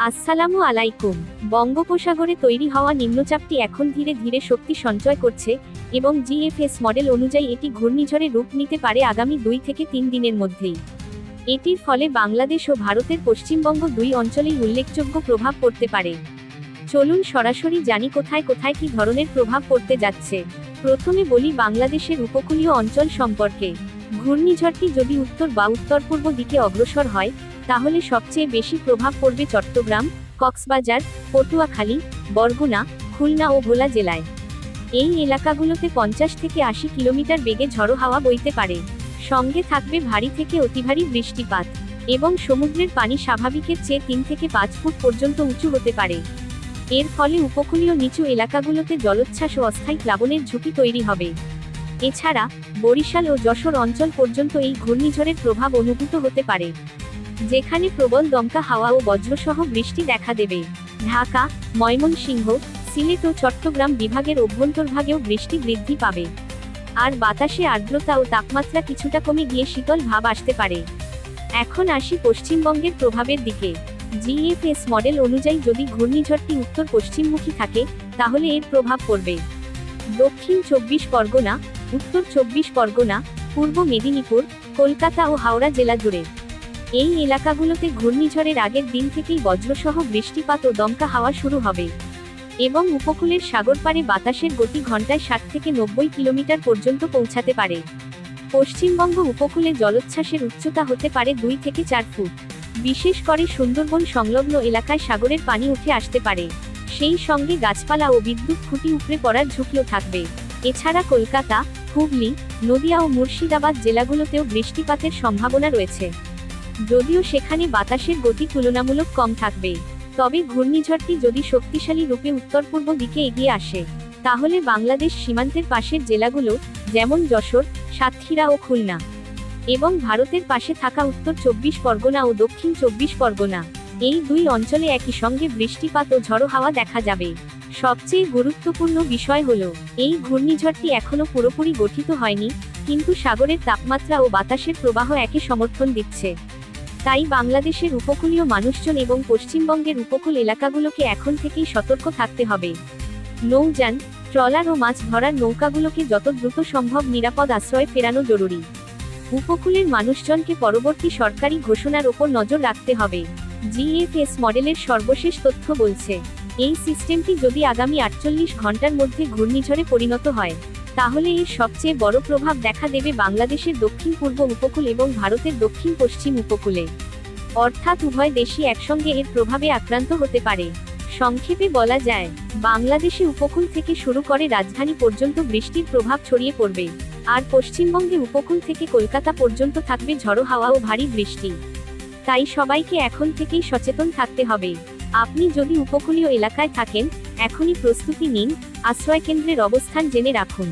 আসসালামু আলাইকুম। বঙ্গোপসাগরে তৈরি হওয়া নিম্নচাপটি এখন ধীরে ধীরে শক্তি সঞ্চয় করছে এবং জিএফএস মডেল অনুযায়ী এটি ঘূর্ণিঝড়ে রূপ নিতে পারে আগামী 2 থেকে 3 দিনের মধ্যেই। এটির ফলে বাংলাদেশ ও ভারতের পশ্চিমবঙ্গ দুই অঞ্চলেই উল্লেখযোগ্য প্রভাব পড়তে পারে। চলুন সরাসরি জানি কোথায় কোথায় কী ধরনের প্রভাব পড়তে যাচ্ছে। প্রথমে বলি বাংলাদেশের উপকূলীয় অঞ্চল সম্পর্কে। ঘূর্ণিঝড়টি যদি উত্তর বা উত্তর পূর্ব দিকে অগ্রসর হয়, তাহলে সবচেয়ে বেশি প্রভাব পড়বে চট্টগ্রাম, কক্সবাজার, পটুয়াখালী, বরগুনা, খুলনা ও ভোলা জেলায়। এই এলাকাগুলোতে 50 থেকে 80 কিলোমিটার বেগে ঝড়ো হাওয়া বইতে পারে। সঙ্গে থাকবে ভারী থেকে অতিভারী বৃষ্টিপাত এবং সমুদ্রের পানি স্বাভাবিকের চেয়ে 3 থেকে 5 ফুট পর্যন্ত উঁচু হতে পারে। এর ফলে উপকূলীয় নিচু এলাকাগুলোতে জলোচ্ছ্বাস ও অস্থায়ী প্লাবনের ঝুঁকি তৈরি হবে। এছাড়া বরিশাল ও যশোর অঞ্চল পর্যন্ত এই ঘূর্ণিঝড়ের প্রভাব অনুভূত হতে পারে, যেখানে প্রবল দমকা হাওয়া ও বজ্রসহ বৃষ্টি দেখা দেবে। ঢাকা, ময়মনসিংহ, সিলেট ও চট্টগ্রাম বিভাগের অভ্যন্তরভাগেও বৃষ্টি বৃদ্ধি পাবে। আর বাতাসে আর্দ্রতা ও তাপমাত্রা কিছুটা কমে গিয়ে শীতল ভাব আসতে পারে। এখন আসি পশ্চিমবঙ্গের প্রভাবের দিকে। জিএফএস মডেল অনুযায়ী যদি ঘূর্ণিঝড়টি উত্তর পশ্চিমমুখী থাকে, তাহলে এর প্রভাব পড়বে দক্ষিণ 24 পরগনা, উত্তর 24 পরগনা, পূর্ব মেদিনীপুর, কলকাতা ও হাওড়া জেলা জুড়ে। এই এলাকাগুলোতে ঘূর্ণিঝড়ের আগের দিন থেকেই বজ্রসহ বৃষ্টিপাত ও দমকা হাওয়া শুরু হবে এবং উপকূলের সাগরপাড়ে বাতাসের গতি ঘন্টায় 60 থেকে 90 কিলোমিটার পর্যন্ত পৌঁছাতে পারে। পশ্চিমবঙ্গ উপকূলে জলোচ্ছ্বাসের উচ্চতা হতে পারে 2 থেকে 4 ফুট। বিশেষ করে সুন্দরবন সংলগ্ন এলাকায় সাগরের পানি উঠে আসতে পারে। সেই সঙ্গে গাছপালা ও বিদ্যুৎ খুঁটি উপড়ে পড়ার ঝুঁকিও থাকবে। এছাড়া কলকাতা, হুগলি, নদিয়া ও মুর্শিদাবাদ জেলাগুলোতেও বৃষ্টিপাতের সম্ভাবনা রয়েছে, যদিও সেখানে বাতাসের গতি তুলনামূলক কম থাকবে। তবে ঘূর্ণিঝড়টি যদি শক্তিশালী রূপে উত্তর পূর্ব দিকে এগিয়ে আসে, তাহলে বাংলাদেশ সীমান্তের পাশের জেলাগুলো, যেমন যশোর, সাতক্ষীরা ও খুলনা, এবং ভারতের পাশে থাকা উত্তর 24 পরগনা ও দক্ষিণ 24 পরগনা, এই দুই অঞ্চলে একই সঙ্গে বৃষ্টিপাত ও ঝড়ো হাওয়া দেখা যাবে। সবচেয়ে গুরুত্বপূর্ণ বিষয় হলো, এই ঘূর্ণিঝড়টি এখনো পুরোপুরি গঠিত হয়নি, কিন্তু সাগরের তাপমাত্রা ও বাতাসের প্রবাহ একে সমর্থন দিচ্ছে। তাই বাংলাদেশের উপকূলীয় মানুষজন এবং পশ্চিমবঙ্গের উপকূল এলাকাগুলোকে এখন থেকেই সতর্ক থাকতে হবে। নৌযান, ট্রলার ও মাছ ধরার নৌকাগুলোকে যত দ্রুত সম্ভব নিরাপদ আশ্রয়ে ফেরানো জরুরি। উপকূলের মানুষজনকে পরবর্তী সরকারি ঘোষণার ওপর নজর রাখতে হবে। জিএফএস মডেলের সর্বশেষ তথ্য বলছে, এই সিস্টেমটি যদি আগামী 48 ঘন্টার মধ্যে ঘূর্ণিঝড়ে পরিণত হয়, তাহলে এর সবচেয়ে বড় প্রভাব দেখা দেবে বাংলাদেশের দক্ষিণ পূর্ব উপকূল এবং ভারতের দক্ষিণ পশ্চিম উপকূলে। অর্থাৎ উভয় দেশই একসঙ্গে এর প্রভাবে আক্রান্ত হতে পারে। সংক্ষেপে বলা যায়, বাংলাদেশে উপকূল থেকে শুরু করে রাজধানী পর্যন্ত বৃষ্টির প্রভাব ছড়িয়ে পড়বে, আর পশ্চিমবঙ্গে উপকূল থেকে কলকাতা পর্যন্ত থাকবে ঝড়ো হাওয়া ও ভারী বৃষ্টি। তাই সবাইকে এখন থেকেই সচেতন থাকতে হবে। আপনি যদি উপকূলীয় এলাকায় থাকেন, এখনই প্রস্তুতি নিন, আশ্রয়কেন্দ্রের অবস্থান জেনে রাখুন।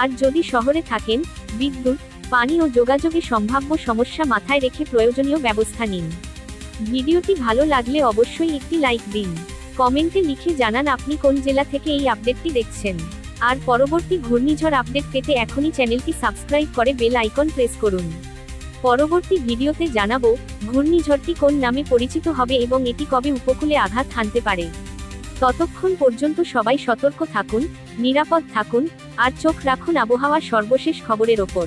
আর যদি শহরে থাকেন, বিদ্যুৎ, পানি ও যোগাযোগে সম্ভাব্য সমস্যা মাথায় রেখে প্রয়োজনীয় ব্যবস্থা নিন। ভিডিওটি ভালো লাগলে অবশ্যই একটি লাইক দিন। কমেন্টে লিখে জানান আপনি কোন জেলা থেকে এই আপডেটটি দেখছেন। আর পরবর্তী ঘূর্ণিঝড় আপডেট পেতে এখনই চ্যানেলটি সাবস্ক্রাইব করে বেল আইকন প্রেস করুন। পরবর্তী ভিডিওতে জানাবো, ঘূর্ণিঝড়টি কোন নামে পরিচিত হবে এবং এটি কবে উপকূলে আঘাত হানতে পারে। ততক্ষণ পর্যন্ত সবাই সতর্ক থাকুন, নিরাপদ থাকুন, আর চোখ রাখুন আবহাওয়ার সর্বশেষ খবরের ওপর।